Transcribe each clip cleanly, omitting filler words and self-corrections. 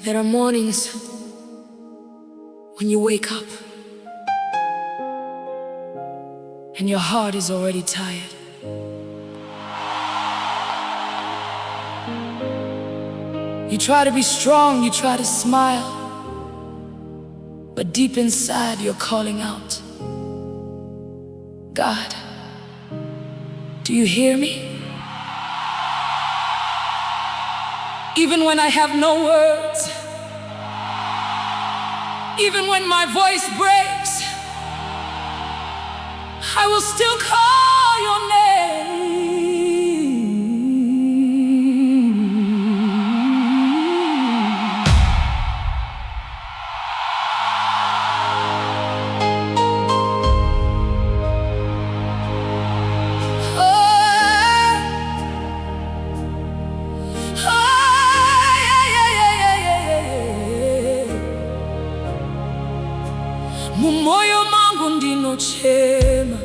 There are mornings when you wake up and your heart is already tired. You try to be strong, you try to smile, but deep inside you're calling out, God, do you hear me? Even when I have no words, even when my voice breaks, I will still call your name. Mumoyo mangu ndinochema,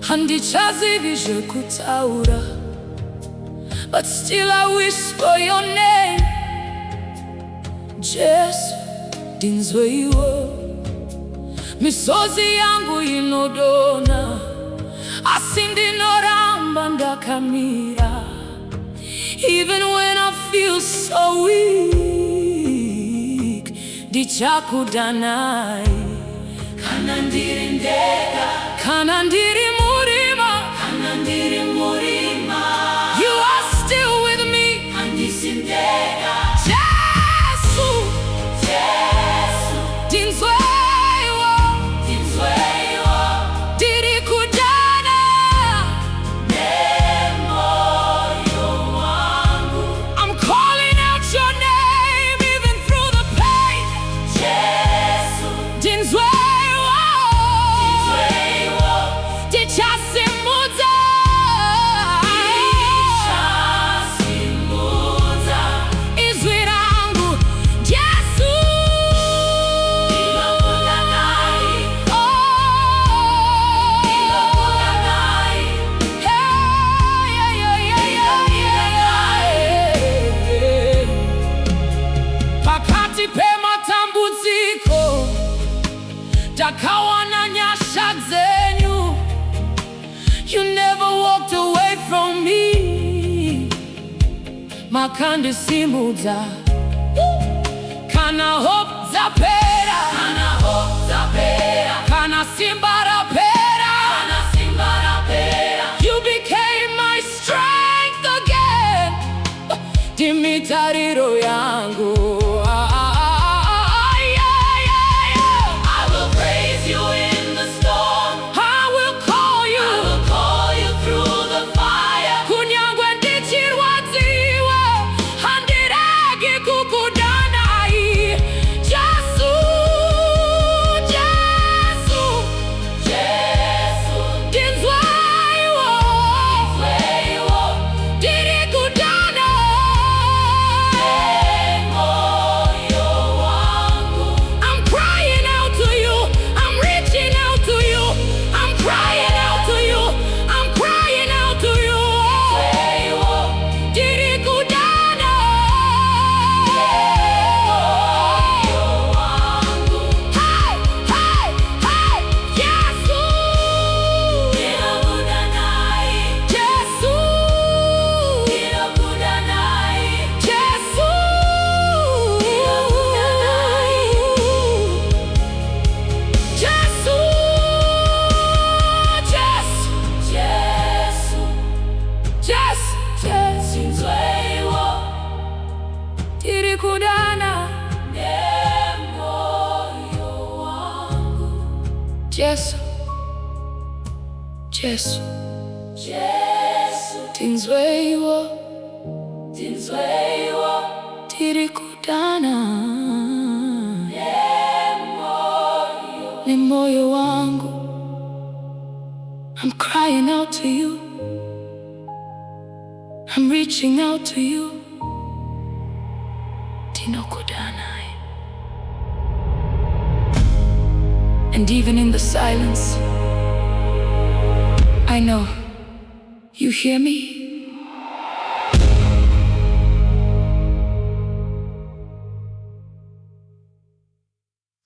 handichazivi zvekutaura, but still I whisper your name. Jesu, Ndinzweiwo, misozi yangu inodona, asi ndinoramba ndakamira. Even when I feel so weak, ndichakuda naye. Kana ndiri ndega, kana ndiri murima, kana ndiri murima, you are still with me. Handisi ndega, Jesu, Jesu, Ndinzweiwo, Ndinzweiwo, ndiri kudana nemoyo wangu. I'm calling out your name even through the pain. Jesu, Ndinzweiwo. Takawana nyasha zenyu, you never walked away from me. Makande simudza, kana hope zapera, kana hope zapera, kana simba rapera, kana simba rapera. You became my strength again, dimitariro yangu. Jesu, Jesu, Jesu, Ndinzweiwo, Ndinzweiwo, tiri kudana nemoyo wangu. I'm crying out to you, I'm reaching out to you. Tinokudana. And even in the silence, I know you hear me.